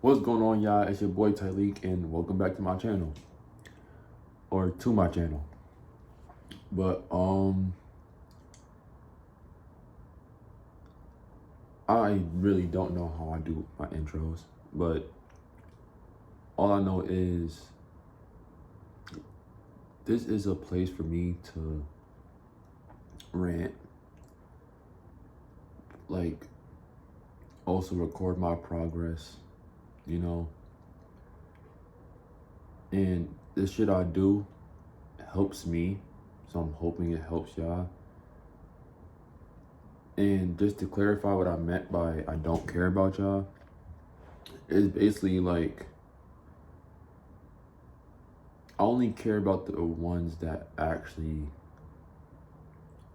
What's going on, y'all? It's your boy Tyleek, and welcome back to my channel, or to my channel. But I really don't know how I do my intros, but all I know is this is a place for me to rant, like also record my progress, you know. And this shit I do helps me, so I'm hoping it helps y'all. And just to clarify what I meant by I don't care about y'all, it's basically like I only care about the ones that actually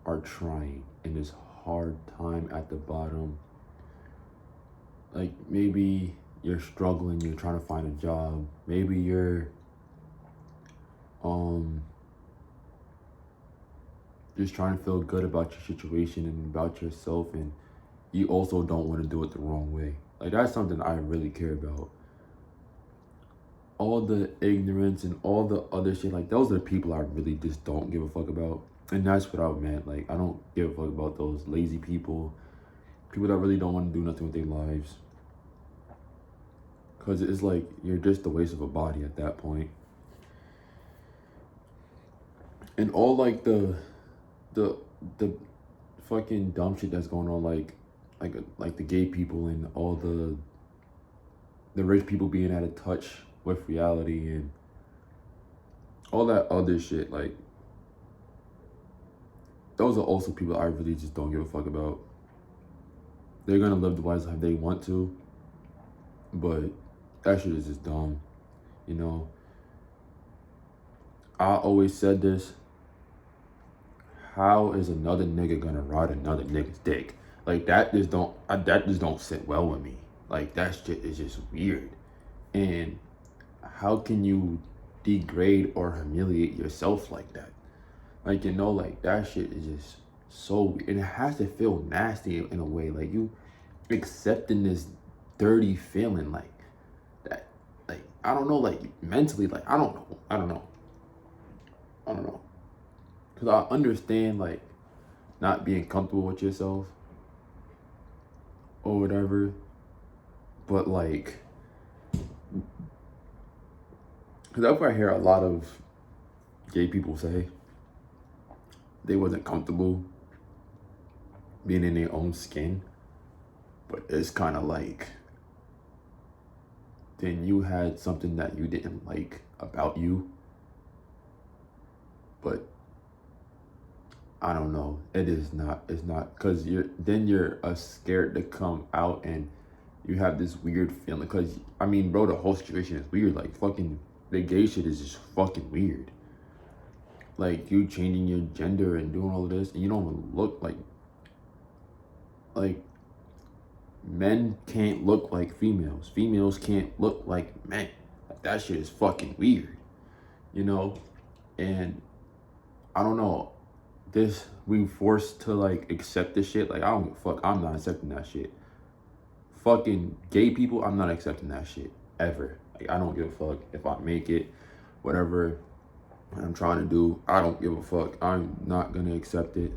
are trying in this hard time at the bottom. Like maybe you're struggling, you're trying to find a job. Maybe you're um just trying to feel good about your situation and about yourself, and you also don't want to do it the wrong way. Like that's something I really care about. All the ignorance and all the other shit, like those are the people I really just don't give a fuck about. And that's what I meant. Like I don't give a fuck about those lazy people, people that really don't want to do nothing with their lives. Cause it's like you're just a waste of a body at that point. And all like the the fucking dumb shit that's going on, like the gay people and all the rich people being out of touch with reality and all that other shit. Like those are also people I really just don't give a fuck about. They're gonna live the lives how they want to, but that shit is just dumb, you know. I always said this. How is another nigga gonna ride another nigga's dick? Like that just don't sit well with me. Like that shit is just weird. And how can you degrade or humiliate yourself like that? Like like that shit is just so weird. And it has to feel nasty in a way. Like you accepting this dirty feeling like that. Like I don't know, like mentally, like I don't know. I don't know. I don't know. Cause I understand like not being comfortable with yourself or whatever. But like, cause that's what I hear a lot of gay people say. They wasn't comfortable being in their own skin. But it's kind of like, then you had something that you didn't like about you. But I don't know. It's not, cause you're scared to come out and you have this weird feeling. Cause I mean, bro, the whole situation is weird. Like fucking, the gay shit is just fucking weird. Like you changing your gender and doing all of this, and you don't even look like men can't look like females. Females can't look like men. Like that shit is fucking weird, you know? And I don't know. This we forced to like accept this shit. Like I don't give a fuck. I'm not accepting that shit. Fucking gay people, I'm not accepting that shit ever. Like I don't give a fuck if I make it, whatever I'm trying to do. I don't give a fuck. I'm not gonna accept it,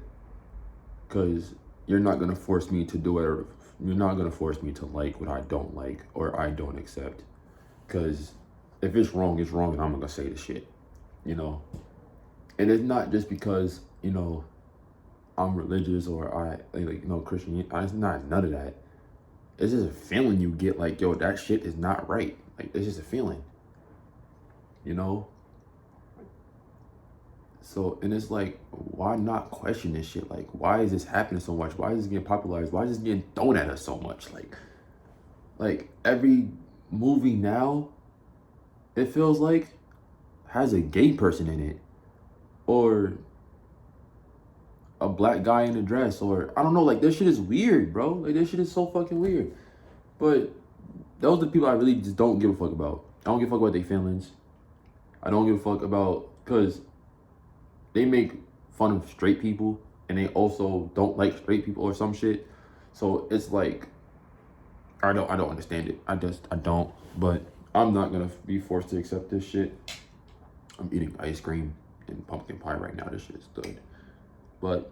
cause you're not gonna force me to do whatever. You're not gonna force me to like what I don't like or I don't accept. Cause if it's wrong, and I'm gonna say the shit, you know. And it's not just because I'm religious or I like Christian. It's not none of that. It's just a feeling you get like, yo, that shit is not right. Like it's just a feeling, you know. So and it's like, why not question this shit? Like, why is this happening so much? Why is this getting popularized? Why is this getting thrown at us so much? Like every movie now, it feels like has a gay person in it, or a black guy in a dress, or I don't know. Like this shit is weird, bro. Like this shit is so fucking weird. But those are the people I really just don't give a fuck about. I don't give a fuck about their feelings. I don't give a fuck about, because they make fun of straight people and they also don't like straight people or some shit. So it's like I don't understand it. I don't. But I'm not gonna be forced to accept this shit. I'm eating ice cream and pumpkin pie right now. This shit is good. But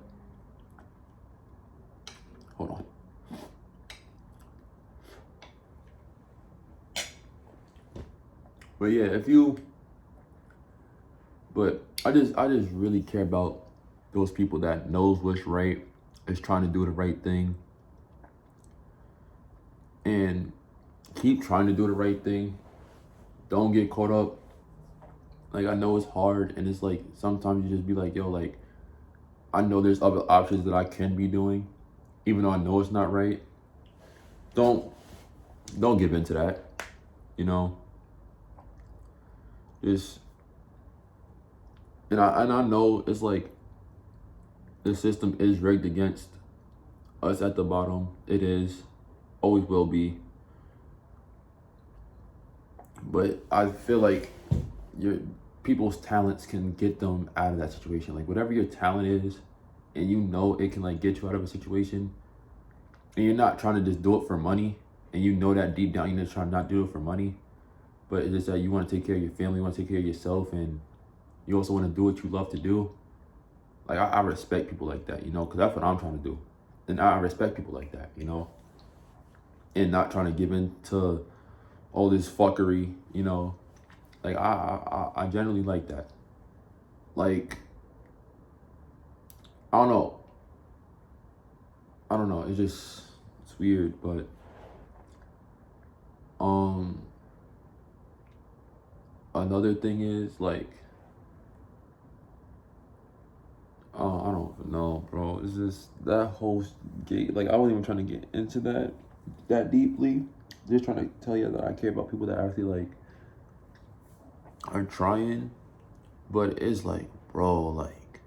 hold on. But yeah, but I just really care about those people that knows what's right, is trying to do the right thing, and keep trying to do the right thing. Don't get caught up. Like, I know it's hard, and it's like sometimes you just be like, yo, like, I know there's other options that I can be doing, even though I know it's not right. Don't don't give in to that. You know, just and I know it's like the system is rigged against us at the bottom. It is, always will be. But I feel like your people's talents can get them out of that situation. Like, whatever your talent is, and you know it can like get you out of a situation, and you're not trying to just do it for money, and you know that deep down you're just trying to not do it for money, but it's just that you want to take care of your family, you want to take care of yourself, and you also want to do what you love to do. Like, I respect people like that, because that's what I'm trying to do, and I respect people like that, and not trying to give in to all this fuckery. Like, I generally like that. Like, I don't know. I don't know. It's weird, but another thing is like, I don't know, bro. It's just that whole gate. Like, I wasn't even trying to get into that deeply. Just trying to tell you that I care about people that actually like are trying, but it's like, bro, like,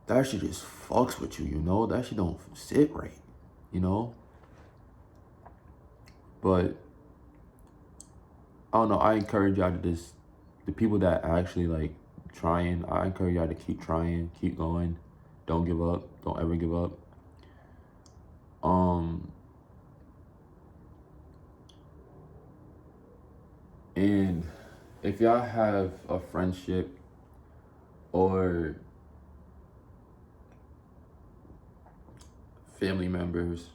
that shit just fucks with you. That shit don't sit right, you know. But I don't know. I encourage y'all to just, the people that actually like trying. I encourage y'all to keep trying, keep going. Don't give up. Don't ever give up. And if y'all have a friendship or family members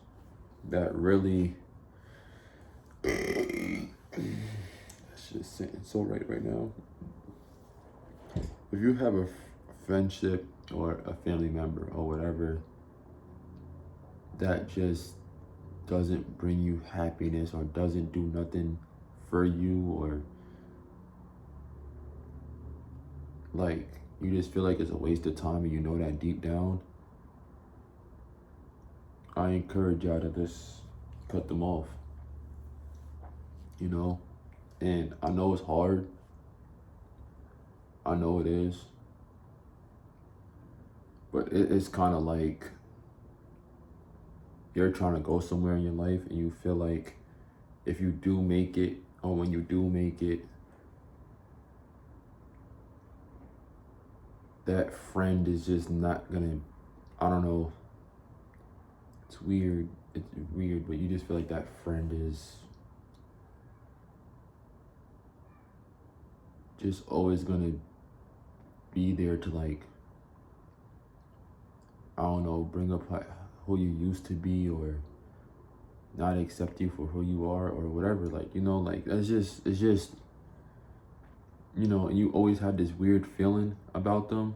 that really, that shit's sitting so right now. If you have a friendship or a family member or whatever that just doesn't bring you happiness or doesn't do nothing for you, or like you just feel like it's a waste of time and you know that deep down, I encourage y'all to just cut them off. And I know it's hard. I know it is. But it's kind of like you're trying to go somewhere in your life and you feel like if you do make it, or when you do make it, that friend is just not gonna, I don't know, it's weird, but you just feel like that friend is just always gonna be there to like, I don't know, bring up who you used to be, or not accept you for who you are, or whatever. Like, like it's just, and you always have this weird feeling about them.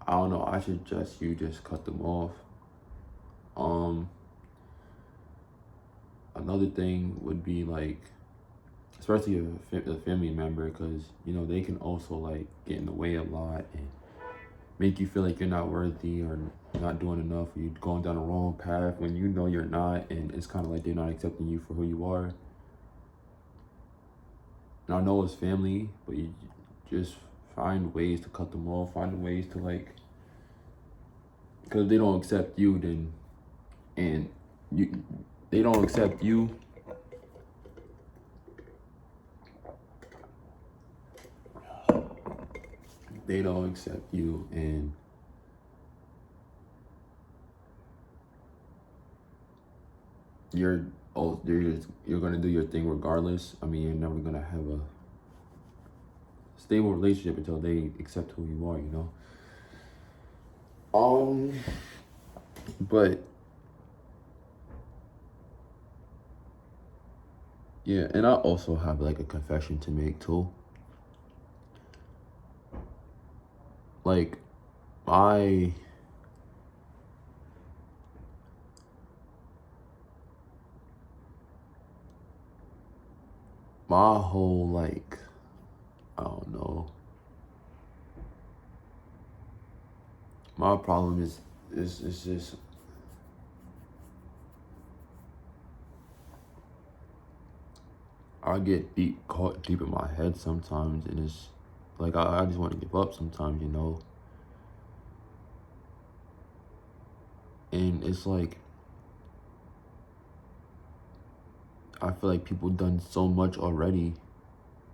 I don't know. I suggest you just cut them off. Another thing would be like, especially a family member, because they can also like get in the way a lot and make you feel like you're not worthy or not doing enough, or you're going down the wrong path when you know you're not, and it's kind of like they're not accepting you for who you are. And I know it's family, but you just find ways to cut them off, find ways to like, because they don't accept you, then, and they don't accept you, and you're you're gonna do your thing regardless. I mean, you're never gonna have a stable relationship until they accept who you are, you know. But yeah, and I also have like a confession to make too. Like my my whole like I don't know. My problem is just I get caught deep in my head sometimes, and it's like I just want to give up sometimes, you know. And it's like I feel like people done so much already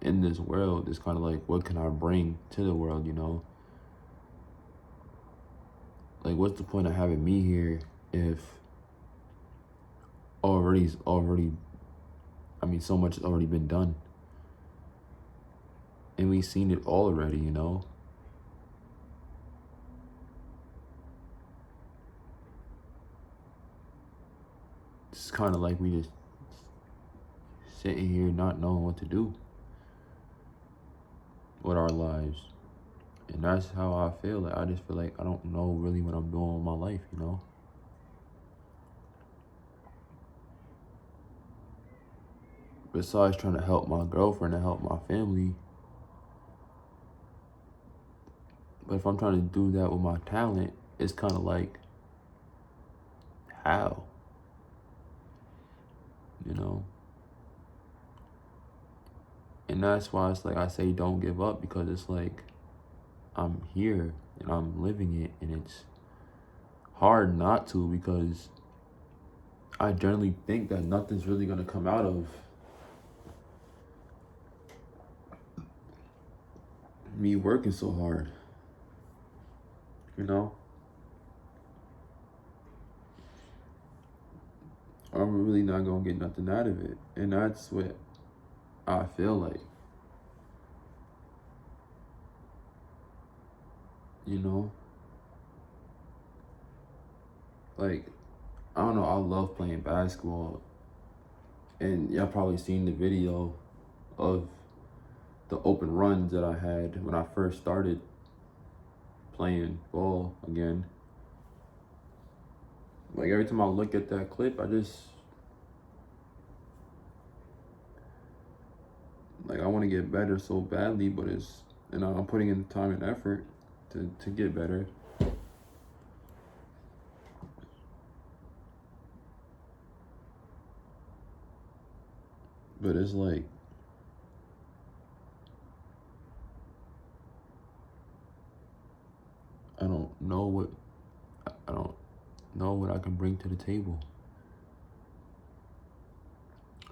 in this world. It's kind of like, what can I bring to the world, you know? Like, what's the point of having me here if already, I mean, so much has already been done. And we've seen it all already, you know? It's kind of like we just sitting here not knowing what to do with our lives. And that's how I feel. Like, I just feel like I don't know really what I'm doing with my life, you know? Besides trying to help my girlfriend and help my family. But if I'm trying to do that with my talent, it's kind of like, how? You know? And that's why it's like I say don't give up, because it's like I'm here and I'm living it, and it's hard not to, because I generally think that nothing's really gonna come out of me working so hard. You know? I'm really not gonna get nothing out of it. And that's what I feel like. You know? Like, I don't know, I love playing basketball. And y'all probably seen the video of the open runs that I had when I first started playing ball again. Like, every time I look at that clip, I just like I want to get better so badly, but it's, and I'm putting in the time and effort to get better. But it's like I don't know what I don't know what I can bring to the table.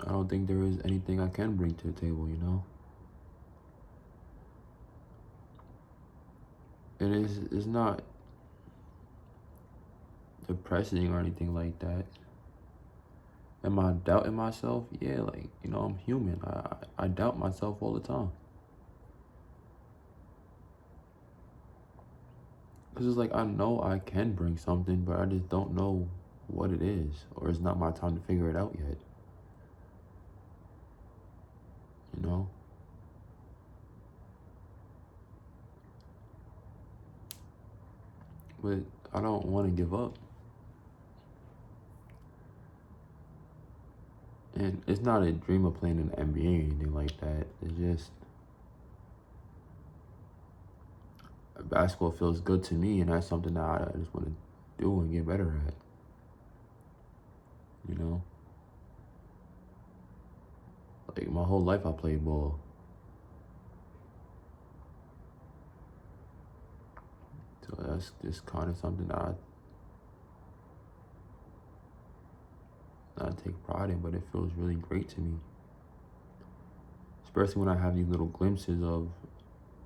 I don't think there is anything I can bring to the table, you know? And it's not depressing or anything like that. Am I doubting myself? Yeah, like, you know, I'm human. I doubt myself all the time. Because it's like I know I can bring something, but I just don't know what it is. Or it's not my time to figure it out yet. You know? But I don't want to give up. And it's not a dream of playing in the NBA or anything like that. It's just basketball feels good to me, and that's something that I just want to do and get better at. You know? Like, my whole life I played ball. So that's just kind of something that I take pride in, but it feels really great to me. Especially when I have these little glimpses of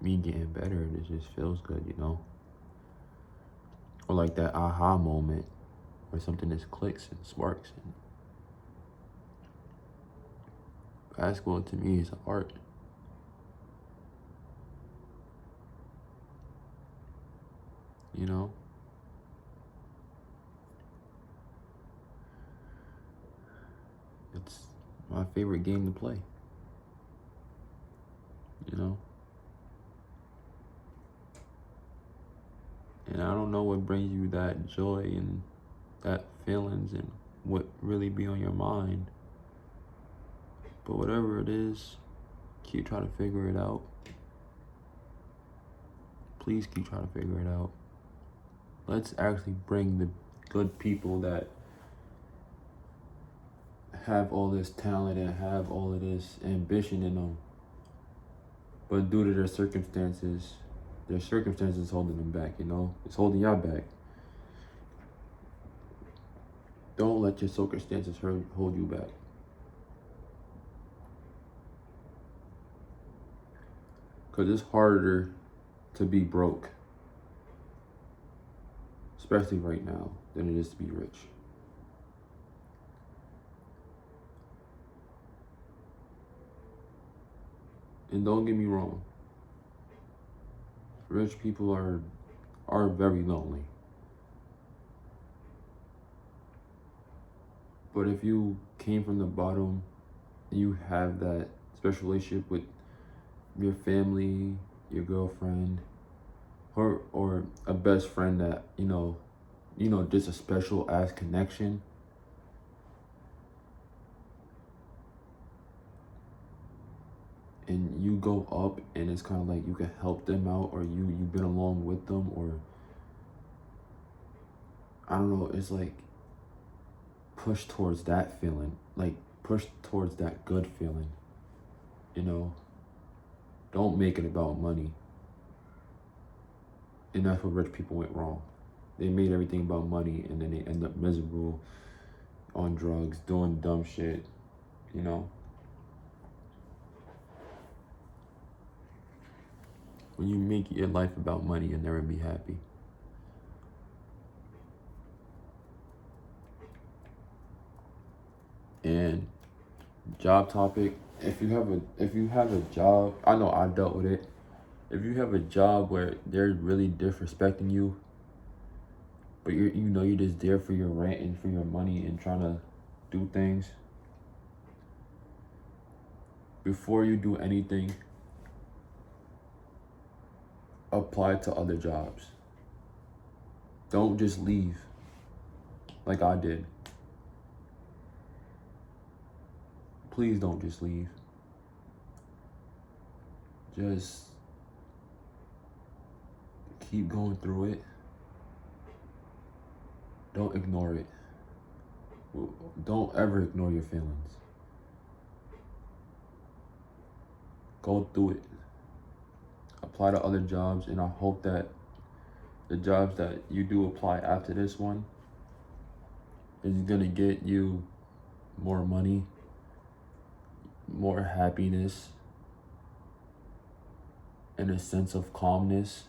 me getting better, it just feels good, you know? Or like that aha moment where something just clicks and sparks. And Basketball to me is an art. You know? It's my favorite game to play. You know? And I don't know what brings you that joy and that feelings and what really be on your mind. But whatever it is, keep trying to figure it out. Please keep trying to figure it out. Let's actually bring the good people that have all this talent and have all of this ambition in them, but due to their circumstances holding them back, you know? It's holding y'all back. Don't let your circumstances hold you back. Because it's harder to be broke, especially right now, than it is to be rich. And don't get me wrong, rich people are very lonely. But if you came from the bottom, you have that special relationship with your family, your girlfriend, or a best friend that, you know, just a special ass connection. And you go up and it's kind of like you can help them out, or you've been along with them, or I don't know, it's like push towards that feeling, like push towards that good feeling, you know? Don't make it about money. And that's where rich people went wrong. They made everything about money, and then they end up miserable, on drugs, doing dumb shit, you know? When you make your life about money, you'll never be happy. And job topic, if you have a job, I know I dealt with it. If you have a job where they're really disrespecting you, but you're just there for your rent and for your money and trying to do things, before you do anything, apply to other jobs. Don't just leave like I did. Please don't just leave. Just keep going through it. Don't ignore it. Don't ever ignore your feelings. Go through it. Apply to other jobs, and I hope that the jobs that you do apply after this one is gonna get you more money, more happiness, and a sense of calmness,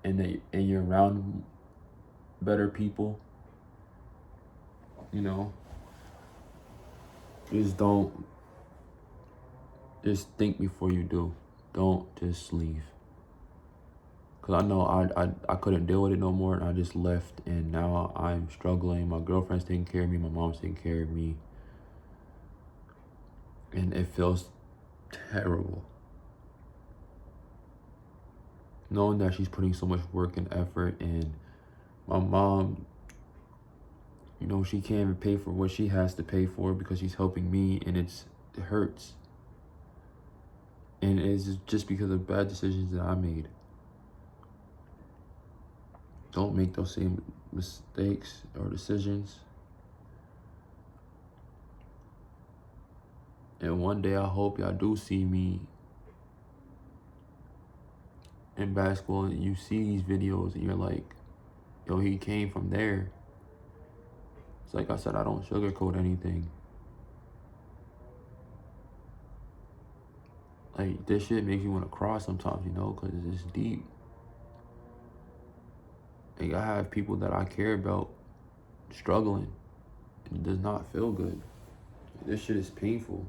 and you're around better people. You know, just think before you do. Don't just leave. Cause I know I couldn't deal with it no more, and I just left, and now I'm struggling. My girlfriend's taking care of me, my mom's taking care of me, and it feels terrible. Knowing that she's putting so much work and effort, and my mom, you know, she can't even pay for what she has to pay for because she's helping me, and it hurts. And it's just because of bad decisions that I made. Don't make those same mistakes or decisions. And one day I hope y'all do see me in basketball, and you see these videos and you're like, yo, he came from there. It's like I said, I don't sugarcoat anything. Like, this shit makes you want to cry sometimes, you know, because it's deep. Like, I have people that I care about struggling. It does not feel good. This shit is painful.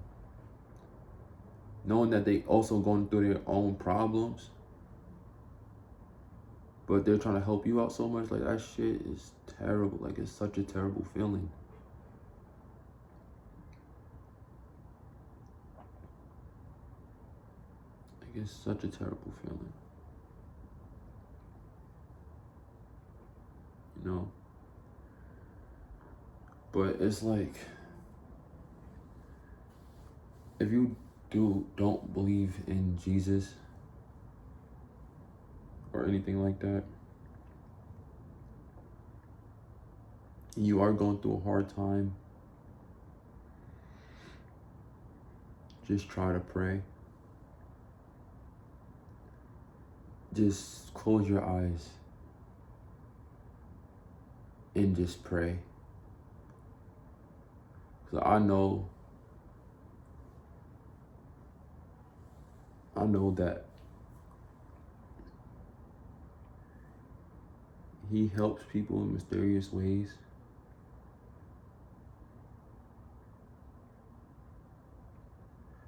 knowing that they also going through their own problems, but they're trying to help you out so much. Like, that shit is terrible. Like, it's such a terrible feeling. Like, it's such a terrible feeling. You know? But it's like, if you don't believe in Jesus or anything like that, you are going through a hard time, just try to pray. Just close your eyes and just pray. Because I know that he helps people in mysterious ways.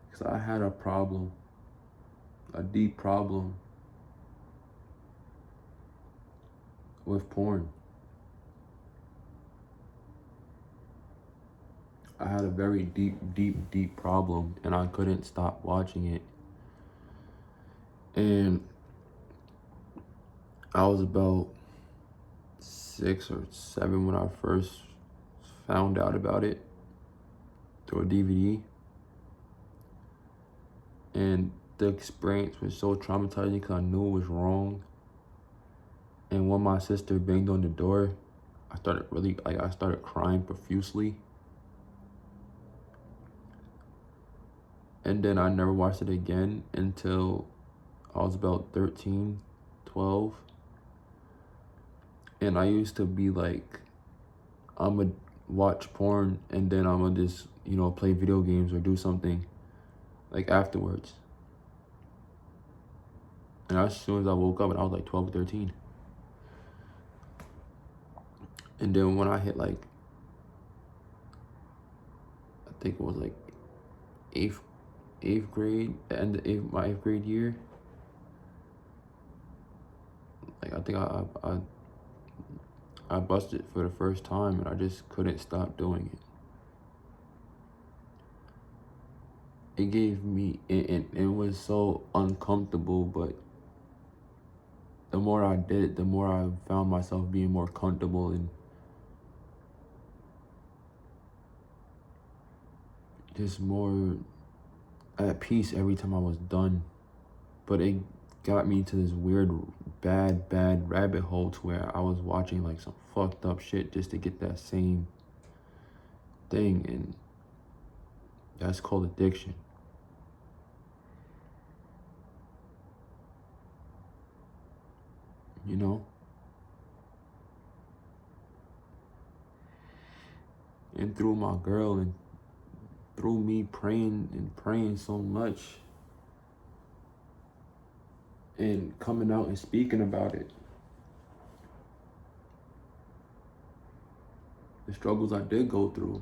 Because I had a problem, a deep problem with porn. I had a very deep problem, and I couldn't stop watching it. And I was about 6 or 7 when I first found out about it through a DVD. And the experience was so traumatizing because I knew it was wrong. And when my sister banged on the door, I started crying profusely. And then I never watched it again until I was about 13, 12. And I used to be like, I'ma watch porn and then I'ma just, play video games or do something like afterwards. And as soon as I woke up, and I was like 12 or 13. And then when I hit I think it was like eighth grade, the end of my 8th grade year, I think I busted for the first time, and I just couldn't stop doing it. It gave me, it was so uncomfortable, but the more I did it, the more I found myself being more comfortable and just more at peace every time I was done. But it got me to this weird, bad rabbit hole to where I was watching some fucked up shit just to get that same thing, and that's called addiction. And through my girl and through me praying so much and coming out and speaking about it, the struggles I did go through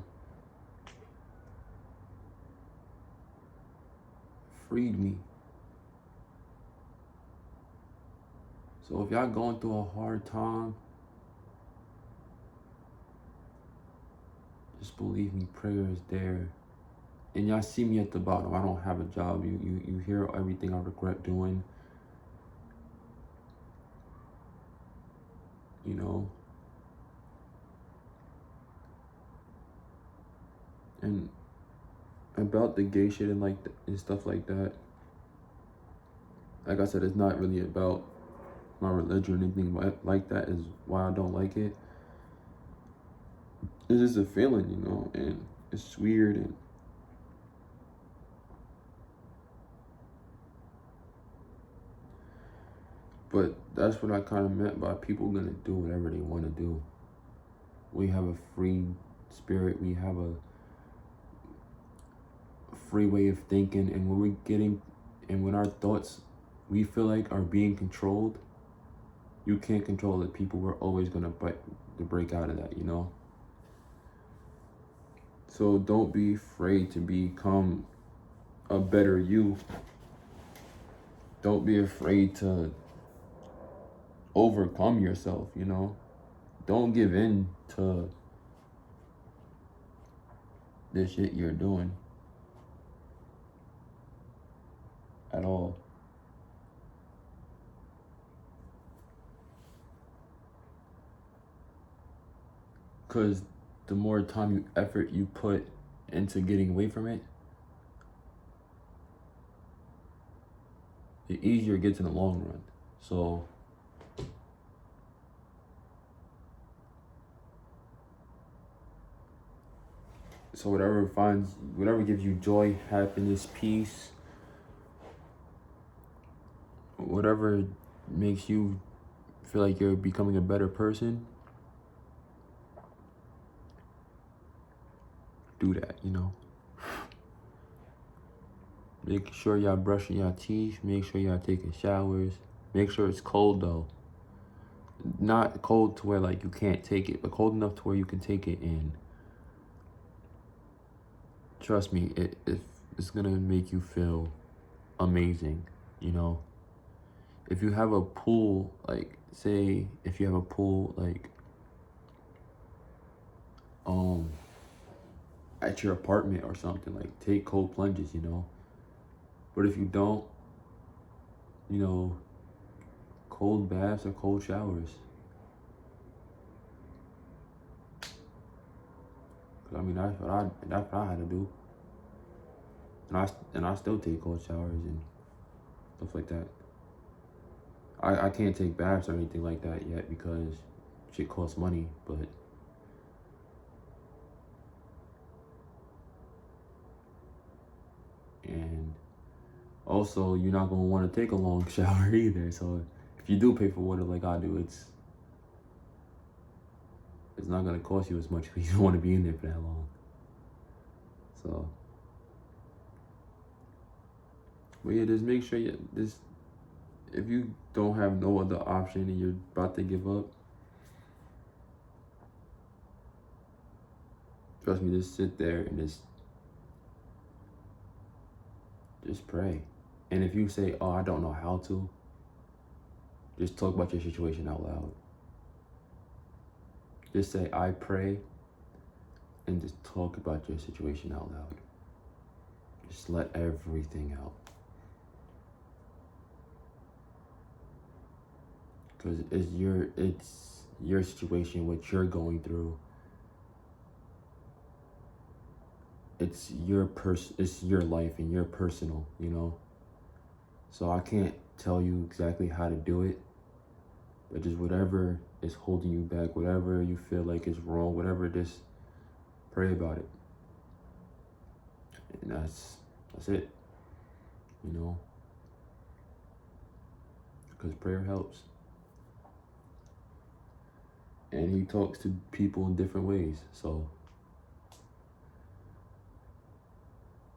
freed me. So if y'all going through a hard time, just believe me, prayer is there. And y'all see me at the bottom. I don't have a job. You hear everything I regret doing. And about the gay shit and and stuff like that. Like I said, it's not really about my religion or anything like that. Is why I don't like it. It's just a feeling, and it's weird. But that's what I kind of meant by people gonna do whatever they want to do. We have a free spirit. We have a free way of thinking, and when our thoughts we feel like are being controlled, you can't control it. People were always gonna break out of that, So don't be afraid to become a better you. Don't be afraid to overcome yourself, you know? Don't give in to the shit you're doing at all. Because the more effort you put into getting away from it, the easier it gets in the long run. So whatever gives you joy, happiness, peace, whatever makes you feel like you're becoming a better person, do that, you know? Make sure y'all brushing your teeth. Make sure y'all taking showers. Make sure it's cold though. Not cold to where like you can't take it, but cold enough to where you can take it. And trust me, it's gonna make you feel amazing, you know? If you have a pool, like say if you have a pool like at your apartment or something, like take cold plunges, you know? But if you don't, you know, cold baths or cold showers. I mean, that's what I had to do. And I still take cold showers and stuff like that. I can't take baths or anything like that yet because shit costs money, but and also you're not gonna want to take a long shower either. So if you do pay for water like I do, it's not gonna cost you as much because you don't want to be in there for that long. So, but yeah, just make sure if you don't have no other option and you're about to give up, trust me, just sit there and just pray. And if you say, oh, I don't know how to, just talk about your situation out loud. Just say, I pray, and just talk about your situation out loud. Just let everything out. Because it's your situation, what you're going through. It's your life and your personal, you know? So I can't tell you exactly how to do it, but just whatever is holding you back, whatever you feel like is wrong, whatever, just pray about it. And that's it, you know? Because prayer helps. And he talks to people in different ways, so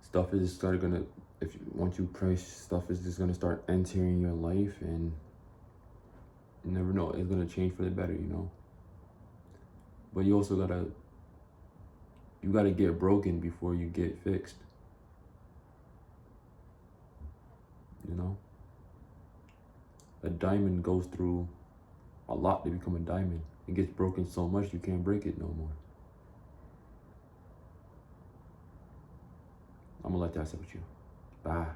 stuff is once you pray, stuff is just gonna start entering your life, and you never know, it's gonna change for the better, you know? But you also gotta get broken before you get fixed, you know? A diamond goes through a lot to become a diamond. It gets broken so much you can't break it no more. I'm gonna let that sit with you. Bye.